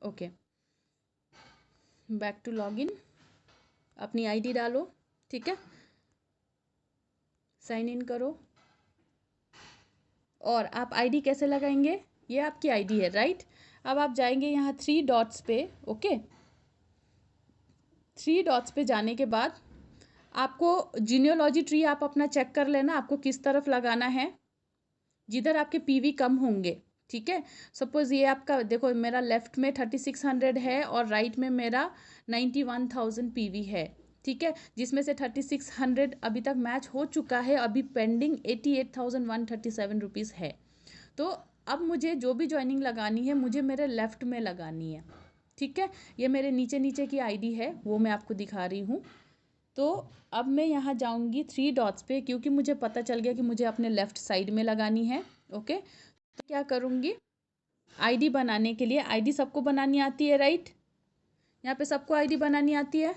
Okay, back to login, अपनी ID डालो, ठीक है, साइन इन करो। और आप आईडी कैसे लगाएंगे, ये आपकी आईडी है, राइट। अब आप जाएंगे यहाँ 3 डॉट्स पे, ओके। 3 डॉट्स पे जाने के बाद आपको जीनियोलॉजी ट्री आप अपना चेक कर लेना, आपको किस तरफ लगाना है, जिधर आपके पीवी कम होंगे, ठीक है। सपोज ये आपका देखो, मेरा लेफ्ट में 3600 है और राइट में मेरा 91,000 पीवी है, ठीक है, जिसमें से 3600 अभी तक मैच हो चुका है, अभी पेंडिंग 88,137 रुपीज़ है। तो अब मुझे जो भी ज्वाइनिंग लगानी है मुझे मेरे लेफ्ट में लगानी है, ठीक है। ये मेरे नीचे नीचे की आईडी है, वो मैं आपको दिखा रही हूँ। तो अब मैं यहाँ जाऊँगी 3 डॉट्स पे, क्योंकि मुझे पता चल गया कि मुझे अपने लेफ़्ट साइड में लगानी है, ओके। तो क्या करूँगी, आईडी बनाने के लिए, आईडी सबको बनानी आती है, राइट। यहाँ पे सबको आईडी बनानी आती है,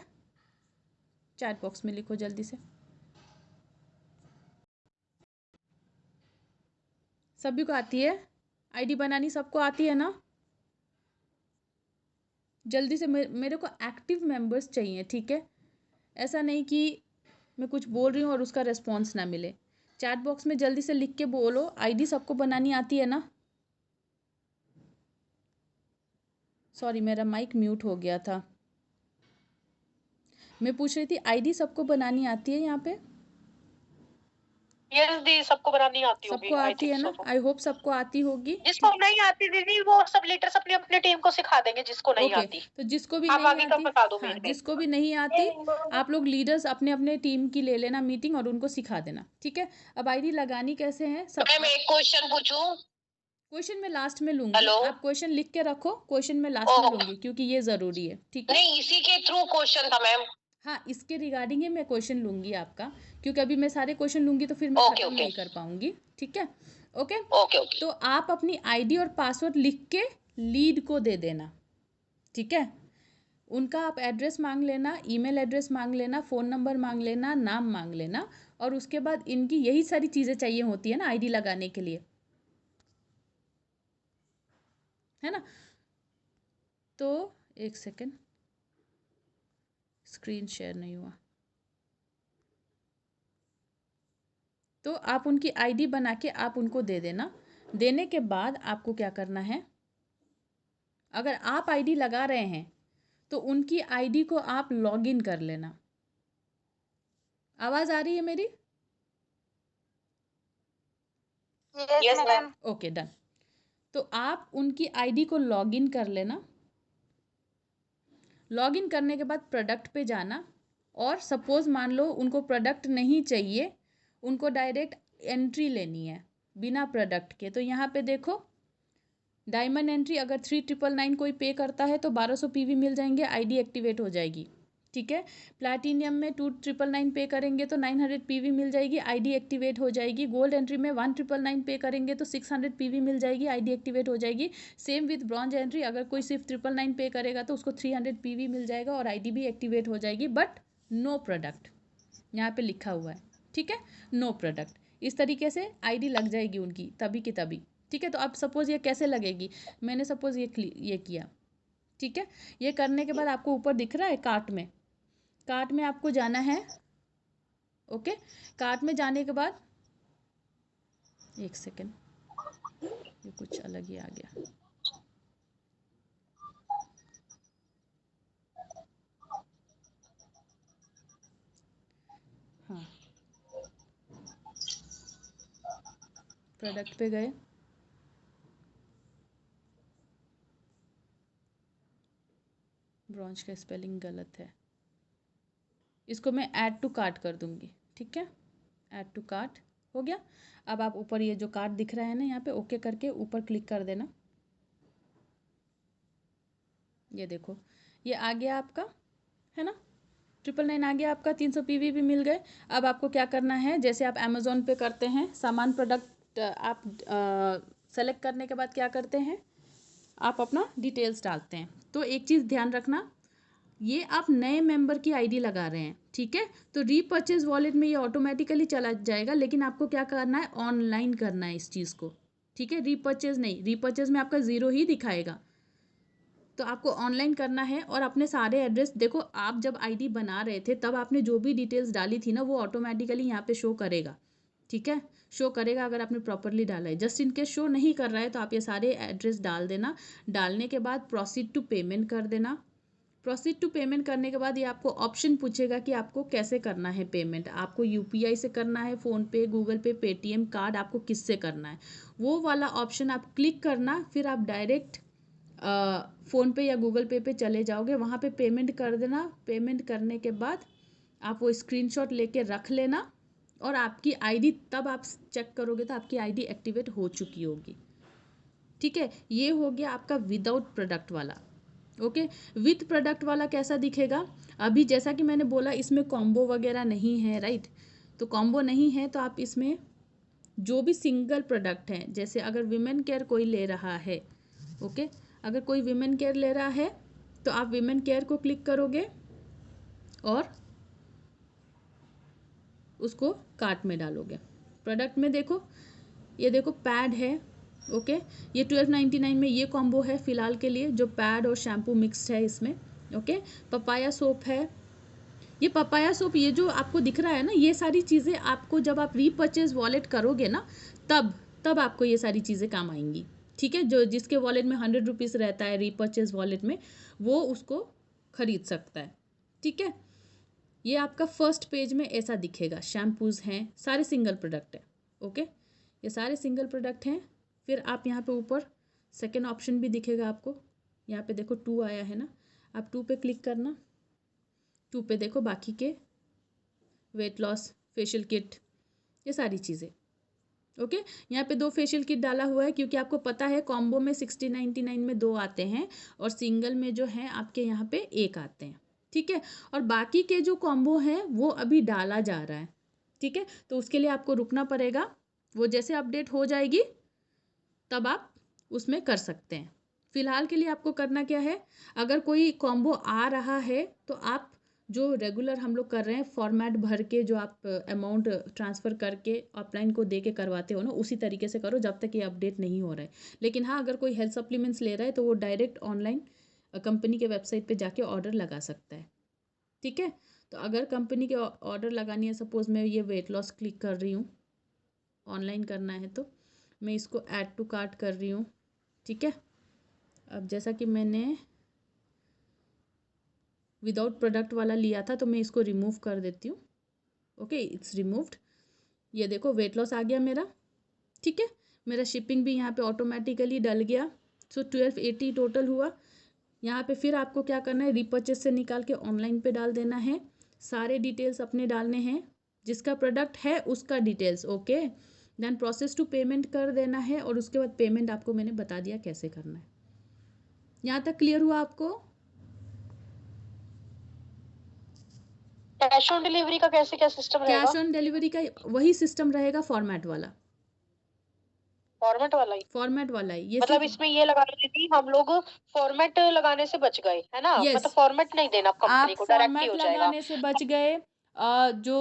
चैट बॉक्स में लिखो जल्दी से, सभी को आती है आईडी बनानी, सबको आती है ना। जल्दी से, मेरे को एक्टिव मेंबर्स चाहिए, ठीक है। ऐसा नहीं कि मैं कुछ बोल रही हूँ और उसका रिस्पॉन्स ना मिले। चैट बॉक्स में जल्दी से लिख के बोलो, आईडी सबको बनानी आती है ना। सॉरी, मेरा माइक म्यूट हो गया था। मैं पूछ रही थी आईडी सबको बनानी आती है यहाँ पे। यस दी, सबको बनानी आती होगी, सबको आती है ना, आई होप सबको आती होगी। जिसको नहीं आती दीदी वो सब लीडर्स अपनी अपनी टीम को सिखा देंगे, जिसको नहीं ओके, आती। तो जिसको भी आप नहीं आगे का आती, बता दो हाँ, मेरे में। जिसको भी नहीं आती, आप लोग लीडर्स अपने अपने टीम की ले लेना मीटिंग और उनको सिखा देना, ठीक है। अब आईडी लगानी कैसे है सब। मैम एक क्वेश्चन पूछूं? क्वेश्चन मैं लास्ट में लूंगी, हेलो, आप क्वेश्चन लिख के रखो, क्वेश्चन मैं लास्ट में लूंगी क्योंकि ये जरूरी है, ठीक है। नहीं, इसी के थ्रू क्वेश्चन था मैम। हाँ, इसके रिगार्डिंग ही मैं क्वेश्चन लूंगी आपका, क्योंकि अभी मैं सारे क्वेश्चन लूंगी तो फिर मैं खत्म नहीं कर पाऊंगी, ठीक है। ओके, तो आप अपनी आईडी और पासवर्ड लिख के लीड को दे देना, ठीक है। उनका आप एड्रेस मांग लेना, ईमेल एड्रेस मांग लेना, फ़ोन नंबर मांग लेना, नाम मांग लेना, और उसके बाद इनकी यही सारी चीज़ें चाहिए होती है ना आईडी लगाने के लिए, है ना। तो एक सेकेंड, स्क्रीन शेयर नहीं हुआ। तो आप उनकी आईडी बना के आप उनको दे देना। देने के बाद आपको क्या करना है, अगर आप आईडी लगा रहे हैं तो उनकी आईडी को आप लॉगिन कर लेना। आवाज़ आ रही है मेरी? Yes ma'am. Okay, done. तो आप उनकी आईडी को लॉगिन कर लेना। लॉगिन करने के बाद प्रोडक्ट पे जाना, और सपोज़ मान लो उनको प्रोडक्ट नहीं चाहिए, उनको डायरेक्ट एंट्री लेनी है बिना प्रोडक्ट के, तो यहाँ पे देखो डायमंड एंट्री, अगर 3999 कोई पे करता है तो 1200 पीवी मिल जाएंगे, आईडी एक्टिवेट हो जाएगी, ठीक है। प्लैटिनियम में 2999 पे करेंगे तो 900 पीवी मिल जाएगी, आईडी एक्टिवेट हो जाएगी। गोल्ड एंट्री में 1999 पे करेंगे तो 600 पीवी मिल जाएगी, आईडी एक्टिवेट हो जाएगी। सेम विद ब्रॉन्ज एंट्री, अगर कोई सिर्फ 999 पे करेगा तो उसको 300 पीवी मिल जाएगा और आईडी भी एक्टिवेट हो जाएगी, बट नो प्रोडक्ट, यहाँ पे लिखा हुआ है, ठीक है, नो प्रोडक्ट। इस तरीके से आईडी लग जाएगी उनकी तभी की तभी, ठीक है। तो अब सपोज़ ये कैसे लगेगी, मैंने सपोज़ ये किया, ठीक है। ये करने के बाद आपको ऊपर दिख रहा है कार्ट में, कार्ट में आपको जाना है, ओके। कार्ट में जाने के बाद एक सेकेंड, ये कुछ अलग ही आ गया। हाँ, प्रोडक्ट पे गए, ब्रॉन्ज का स्पेलिंग गलत है, इसको मैं ऐड टू कार्ट कर दूंगी, ठीक है। ऐड टू कार्ट हो गया। अब आप ऊपर ये जो कार्ट दिख रहा है ना, यहाँ पे ओके करके ऊपर क्लिक कर देना। ये देखो, ये आ गया आपका, है ना, 999 आ गया आपका, 300 पीवी भी मिल गए। अब आपको क्या करना है, जैसे आप अमेज़ोन पे करते हैं, सामान प्रोडक्ट आप सेलेक्ट करने के बाद क्या करते हैं, आप अपना डिटेल्स डालते हैं। तो एक चीज़ ध्यान रखना, ये आप नए मेंबर की आईडी लगा रहे हैं, ठीक है। तो रीपर्चेज वॉलेट में ये ऑटोमेटिकली चला जाएगा, लेकिन आपको क्या करना है, ऑनलाइन करना है इस चीज़ को, ठीक है। रीपर्चेज नहीं, रीपर्चेज में आपका ज़ीरो ही दिखाएगा, तो आपको ऑनलाइन करना है और अपने सारे एड्रेस देखो, आप जब आईडी बना रहे थे तब आपने जो भी डिटेल्स डाली थी ना वो ऑटोमेटिकली यहाँ पे शो करेगा, ठीक है, शो करेगा अगर आपने प्रॉपरली डाला है। जस्ट इन केस शो नहीं कर रहा है तो आप ये सारे एड्रेस डाल देना। डालने के बाद प्रोसीड टू पेमेंट कर देना। प्रोसीड टू पेमेंट करने के बाद ये आपको ऑप्शन पूछेगा कि आपको कैसे करना है पेमेंट, आपको यूपीआई से करना है, फ़ोनपे, गूगल पे, पेटीएम, कार्ड, आपको किससे करना है, वो वाला ऑप्शन आप क्लिक करना। फिर आप डायरेक्ट फ़ोनपे या गूगल पे चले जाओगे, वहाँ पे पेमेंट कर देना। पेमेंट करने के बाद आप वो स्क्रीनशॉट लेके रख लेना और आपकी आईडी तब आप चेक करोगे तो आपकी आईडी एक्टिवेट हो चुकी होगी, ठीक है। ये हो गया आपका विदाउट प्रोडक्ट वाला। ओके, विथ प्रोडक्ट वाला कैसा दिखेगा? अभी जैसा कि मैंने बोला इसमें कॉम्बो वगैरह नहीं है, राइट। तो कॉम्बो नहीं है तो आप इसमें जो भी सिंगल प्रोडक्ट हैं, जैसे अगर विमेन केयर कोई ले रहा है, ओके, अगर कोई विमेन केयर ले रहा है तो आप विमेन केयर को क्लिक करोगे और उसको कार्ट में डालोगे। प्रोडक्ट में देखो, ये देखो पैड है, ओके, ये 1299 में ये कॉम्बो है फ़िलहाल के लिए, जो पैड और शैम्पू मिक्स्ड है इसमें, ओके। पपाया सोप है, ये पपाया सोप, ये जो आपको दिख रहा है ना, ये सारी चीज़ें आपको जब आप रीपर्चेज वॉलेट करोगे ना तब आपको ये सारी चीज़ें काम आएंगी, ठीक है। जो जिसके वॉलेट में 100 रुपीज़ रहता है रीपर्चेज वॉलेट में, वो उसको खरीद सकता है, ठीक है। ये आपका फर्स्ट पेज में ऐसा दिखेगा, शैम्पूज़ हैं, सारे सिंगल प्रोडक्ट है, ओके, ये सारे सिंगल प्रोडक्ट हैं। फिर आप यहाँ पे ऊपर सेकेंड ऑप्शन भी दिखेगा आपको, यहाँ पे देखो 2 आया है ना, आप 2 पे क्लिक करना। 2 पे देखो बाकी के वेट लॉस, फेशियल किट, ये सारी चीज़ें, ओके। यहाँ पे 2 फेशियल किट डाला हुआ है क्योंकि आपको पता है कॉम्बो में 6099 में 2 आते हैं और सिंगल में जो है आपके यहाँ पे 1 आते हैं, ठीक है। और बाकी के जो कॉम्बो हैं वो अभी डाला जा रहा है, ठीक है। तो उसके लिए आपको रुकना पड़ेगा, वो जैसे अपडेट हो जाएगी तब आप उसमें कर सकते हैं। फ़िलहाल के लिए आपको करना क्या है, अगर कोई कॉम्बो आ रहा है तो आप जो रेगुलर हम लोग कर रहे हैं फॉर्मेट भर के, जो आप अमाउंट ट्रांसफ़र करके ऑफलाइन को दे के करवाते हो ना, उसी तरीके से करो जब तक ये अपडेट नहीं हो रहा है। लेकिन हाँ, अगर कोई हेल्थ सप्लीमेंट्स ले रहा है तो वो डायरेक्ट ऑनलाइन कंपनी के वेबसाइट पे जाके ऑर्डर लगा सकता है, ठीक है। तो अगर कंपनी के ऑर्डर लगानी है, सपोज़ मैं ये वेट लॉस क्लिक कर रही हूँ, ऑनलाइन करना है तो मैं इसको ऐड टू कार्ट कर रही हूँ, ठीक है। अब जैसा कि मैंने विदाउट प्रोडक्ट वाला लिया था तो मैं इसको रिमूव कर देती हूँ, ओके, इट्स रिमूव्ड। ये देखो वेट लॉस आ गया मेरा, ठीक है। मेरा शिपिंग भी यहाँ पे ऑटोमेटिकली डल गया। सो 1280 टोटल हुआ। यहाँ पे फिर आपको क्या करना है, रीपर्चेज से निकाल के ऑनलाइन पे डाल देना है। सारे डिटेल्स अपने डालने हैं, जिसका प्रोडक्ट है उसका details, okay. Then process to payment कर देना है और उसके बाद पेमेंट आपको मैंने बता दिया कैसे करना है। यहाँ तक क्लियर हुआ आपको? कैश ऑन डिलीवरी का कैसे क्या सिस्टम रहेगा? कैश ऑन डिलीवरी का वही सिस्टम रहेगा, फॉर्मेट वाला, फॉर्मेट वाला ही। फॉर्मेट वाला ही। ये मतलब सिर्फ इसमें ये लगा ली थी हम लोग, फॉर्मेट लगाने से बच गए, है ना? यस, मतलब फॉर्मेट नहीं देना कंपनी आप को, डायरेक्ट ही फॉर्मेट हो जाएगा। लगाने से बच गए। जो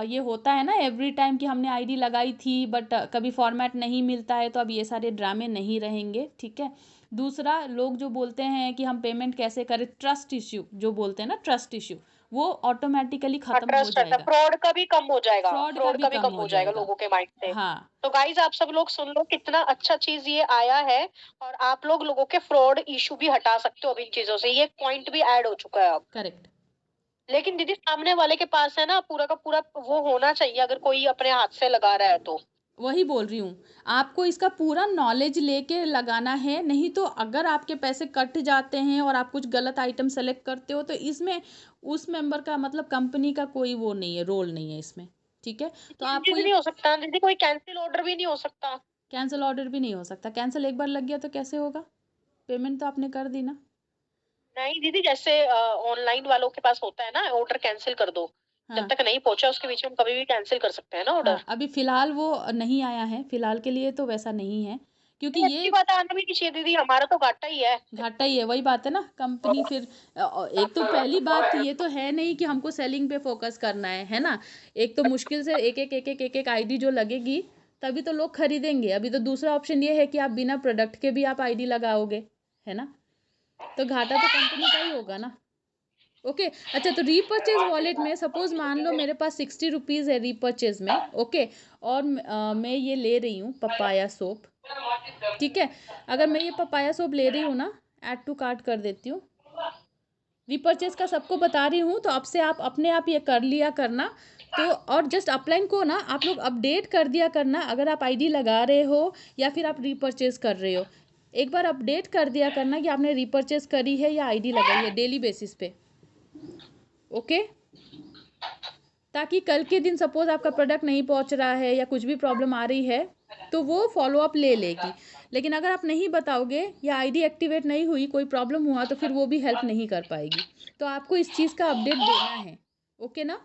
ये होता है ना एवरी टाइम कि हमने आईडी लगाई थी बट कभी फॉर्मेट नहीं मिलता है, तो अब ये सारे ड्रामे नहीं रहेंगे, ठीक है। दूसरा, लोग जो बोलते हैं कि हम पेमेंट कैसे करें, ट्रस्ट इश्यू जो बोलते हैं ना, ट्रस्ट इश्यू, वो ऑटोमेटिकली खत्म हो ट्रस्ट रहता है, जाएगा, फ्रॉड का भी कम हो जाएगा, फ्रॉड का फ्रॉड भी का भी कम कम हो हो जाएगा जाएगा। लोगों के माइंड से। हाँ, तो गाइज आप सब लोग सुन लो, कितना अच्छा चीज ये आया है, और आप लोग लोगों के फ्रॉड इशू भी हटा सकते हो अब इन चीजों से। ये पॉइंट भी ऐड हो चुका है अब। करेक्ट। लेकिन दीदी सामने वाले के पास है ना पूरा का पूरा वो होना चाहिए, अगर कोई अपने हाथ से लगा रहा है तो। वही बोल रही हूँ, आपको इसका पूरा नॉलेज लेके लगाना है, नहीं तो अगर आपके पैसे कट जाते हैं और आप कुछ गलत आइटम सेलेक्ट करते हो तो इसमें उस मेंबर का मतलब कंपनी का कोई वो नहीं है, रोल नहीं है इसमें, ठीक है। तो आपको नहीं ये हो सकता दीदी, कोई कैंसिल ऑर्डर भी नहीं हो सकता। कैंसिल ऑर्डर भी नहीं हो सकता। कैंसिल एक बार लग गया तो कैसे होगा? पेमेंट तो आपने कर दी ना। नहीं दीदी, जैसे ऑनलाइन वालों के पास होता है ना, ऑर्डर कैंसिल कर दो, जब हाँ, तक नहीं पहुंचा उसके बीच में हम कभी भी कैंसिल कर सकते हैं ना हाँ, ऑर्डर। अभी फ़िलहाल वो नहीं आया है, फ़िलहाल के लिए तो वैसा नहीं है, क्योंकि अच्छी ये बात है, आना भी नहीं चाहिए दीदी, हमारा तो घाटा ही है। घाटा ही है, वही बात है ना। कंपनी फिर एक तो पहली बात ये तो है नहीं कि हमको सेलिंग पे फोकस करना है ना। एक तो मुश्किल से एक एक आईडी जो लगेगी तभी तो लोग खरीदेंगे। अभी तो दूसरा ऑप्शन ये है कि आप बिना प्रोडक्ट के भी आप आईडी लगाओगे, है ना। तो घाटा तो कंपनी का ही होगा ना। ओके अच्छा, तो रीपर्चेज वॉलेट में सपोज मान लो मेरे पास 60 रुपीज़ है रीपर्चेज में, ओके, और मैं ये ले रही हूँ पपाया सोप, ठीक है। अगर मैं ये पपाया सोप ले रही हूँ ना, ऐड टू कार्ट कर देती हूँ, रीपर्चेज का सबको बता रही हूँ, तो अब से आप अपने आप ये कर लिया करना। तो और जस्ट अपलाइन को ना आप लोग अपडेट कर दिया करना, अगर आप आईडी लगा रहे हो या फिर आप रीपर्चेज कर रहे हो, एक बार अपडेट कर दिया करना कि आपने रीपर्चेज करी है या आईडी लगाई है डेली बेसिस पे, ओके। ताकि कल के दिन सपोज आपका प्रोडक्ट नहीं पहुंच रहा है या कुछ भी प्रॉब्लम आ रही है तो वो फॉलो अप ले लेगी। लेकिन अगर आप नहीं बताओगे या आईडी एक्टिवेट नहीं हुई, कोई प्रॉब्लम हुआ, तो फिर वो भी हेल्प नहीं कर पाएगी। तो आपको इस चीज़ का अपडेट देना है, ओके ना।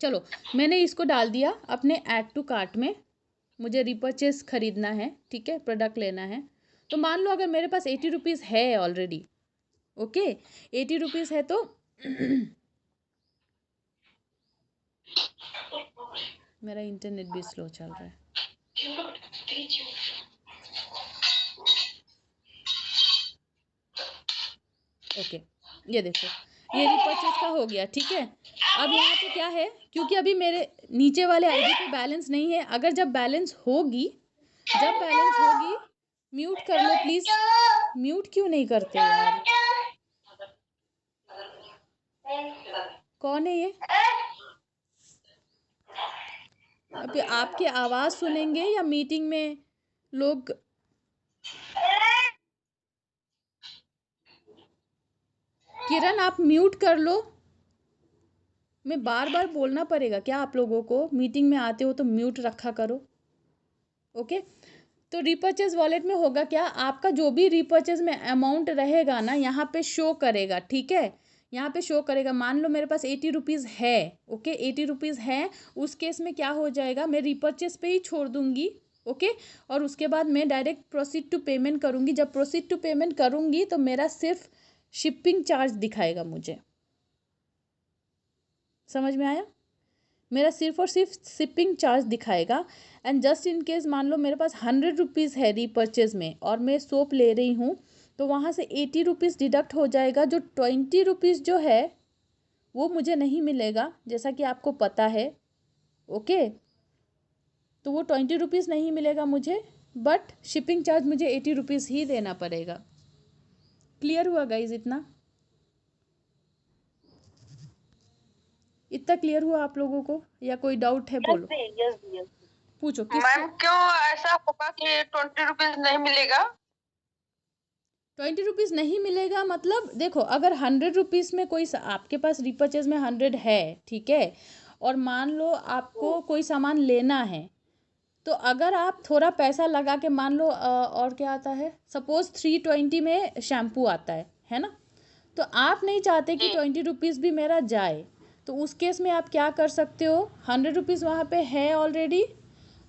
चलो मैंने इसको डाल दिया अपने ऐड टू कार्ट में, मुझे रीपर्चेस खरीदना है, ठीक है, प्रोडक्ट लेना है। तो मान लो अगर मेरे पास 80 रुपीज़ है ऑलरेडी, ओके, 80 रुपीज़ है तो मेरा इंटरनेट भी स्लो चल रहा है, ओके। ये देखो ये रीपर्चेज का हो गया, ठीक है। अब यहाँ पे क्या है, क्योंकि अभी मेरे नीचे वाले आईडी पे बैलेंस नहीं है, अगर जब बैलेंस होगी, म्यूट कर लो प्लीज, म्यूट क्यों नहीं करते यार, कौन है ये। अभी आपकी आवाज सुनेंगे या मीटिंग में लोग, किरण आप म्यूट कर लो, मैं बार बार बोलना पड़ेगा क्या आप लोगों को, मीटिंग में आते हो तो म्यूट रखा करो, ओके। तो रीपर्चेज वॉलेट में होगा क्या, आपका जो भी रीपर्चेज में अमाउंट रहेगा ना यहाँ पे शो करेगा, ठीक है, यहाँ पे शो करेगा। मान लो मेरे पास 80 रुपीज़ है, ओके, 80 रुपीज़ है, उस केस में क्या हो जाएगा, मैं रीपर्चेज पे ही छोड़ दूंगी, ओके। और उसके बाद मैं डायरेक्ट प्रोसीड टू पेमेंट करूंगी, जब प्रोसीड टू पेमेंट करूंगी तो मेरा सिर्फ शिपिंग चार्ज दिखाएगा मुझे, समझ में आया, मेरा सिर्फ और सिर्फ शिपिंग चार्ज दिखाएगा। एंड जस्ट इन केस मान लो मेरे पास 100 रुपीज़ है रीपर्चेज में और मैं सोप ले रही हूँ, तो वहाँ से 80 रुपीज़ डिडक्ट हो जाएगा, जो 20 रुपीज़ जो है वो मुझे नहीं मिलेगा, जैसा कि आपको पता है, ओके। तो वो 20 रुपीज़ नहीं मिलेगा मुझे, बट शिपिंग चार्ज मुझे 80 रुपीज़ ही देना पड़ेगा। क्लियर हुआ गाइज, इतना क्लियर हुआ आप लोगों को या कोई डाउट है, बोलो, यस पूछो मैम, क्यों ऐसा होगा कि 20 रुपीज नहीं मिलेगा। 20 रुपीज़ नहीं मिलेगा मतलब देखो, अगर 100 रुपीज़ में कोई आपके पास रीपर्चेज में 100 है, ठीक है, और मान लो आपको कोई सामान लेना है, तो अगर आप थोड़ा पैसा लगा के मान लो और क्या आता है, सपोज 320 में शैम्पू आता है ना, तो आप नहीं चाहते कि 20 रुपीज़ भी मेरा जाए, तो उस केस में आप क्या कर सकते हो, 100 रुपीज़ वहाँ पे है ऑलरेडी,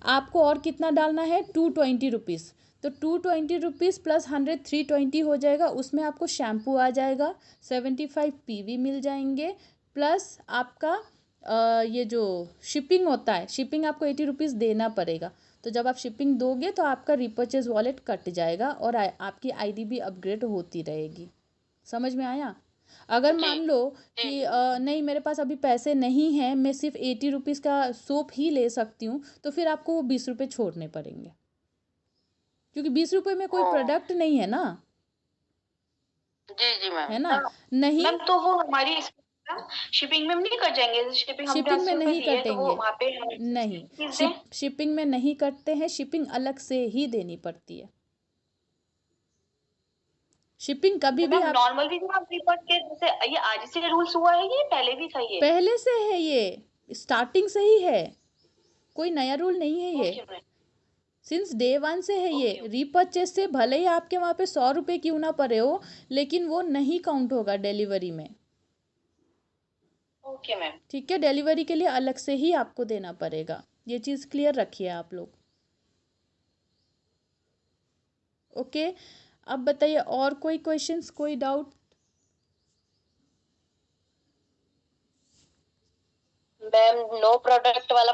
आपको और कितना डालना है, 220 रुपीज़, तो 220 रुपीज़ प्लस 100 320 हो जाएगा, उसमें आपको शैम्पू आ जाएगा, 75 पीवी मिल जाएंगे, प्लस आपका ये जो शिपिंग होता है, शिपिंग आपको 80 रुपीज़ देना पड़ेगा। तो जब आप शिपिंग दोगे तो आपका रीपर्चेज वॉलेट कट जाएगा और आपकी आईडी भी अपग्रेड होती रहेगी, समझ में आया। अगर मान लो कि नहीं मेरे पास अभी पैसे नहीं हैं, मैं सिर्फ 80 रुपीज़ का सोप ही ले सकती हूँ, तो फिर आपको वो 20 रुपये छोड़ने पड़ेंगे, क्योंकि 20 रुपये में कोई प्रोडक्ट नहीं है ना, जी मैम, है ना, नहीं मैम तो वो हमारी शिपिंग में नहीं कट जाएंगे, शिपिंग में नहीं कटेंगे, वहाँ पे नहीं शिपिंग में नहीं कटते हैं, शिपिंग अलग से ही देनी पड़ती है, शिपिंग कभी भी आप नॉर्मली आप रिपोर्ट के जैसे ये आज से रूल्स हुआ है, ये पहले भी था, ये पहले से है, ये स्टार्टिंग से ही है, कोई नया रूल नहीं है ये, सिंस डे 1 से है ये। रीपर्चेज से भले ही आपके वहाँ पे 100 रुपये क्यों ना पड़े हो, लेकिन वो नहीं काउंट होगा डिलीवरी में, ओके मैम, ठीक है, डिलीवरी के लिए अलग से ही आपको देना पड़ेगा, ये चीज़ क्लियर रखिए आप लोग, ओके। अब बताइए और कोई क्वेश्चंस, कोई डाउट। मैम नो प्रोडक्ट वाला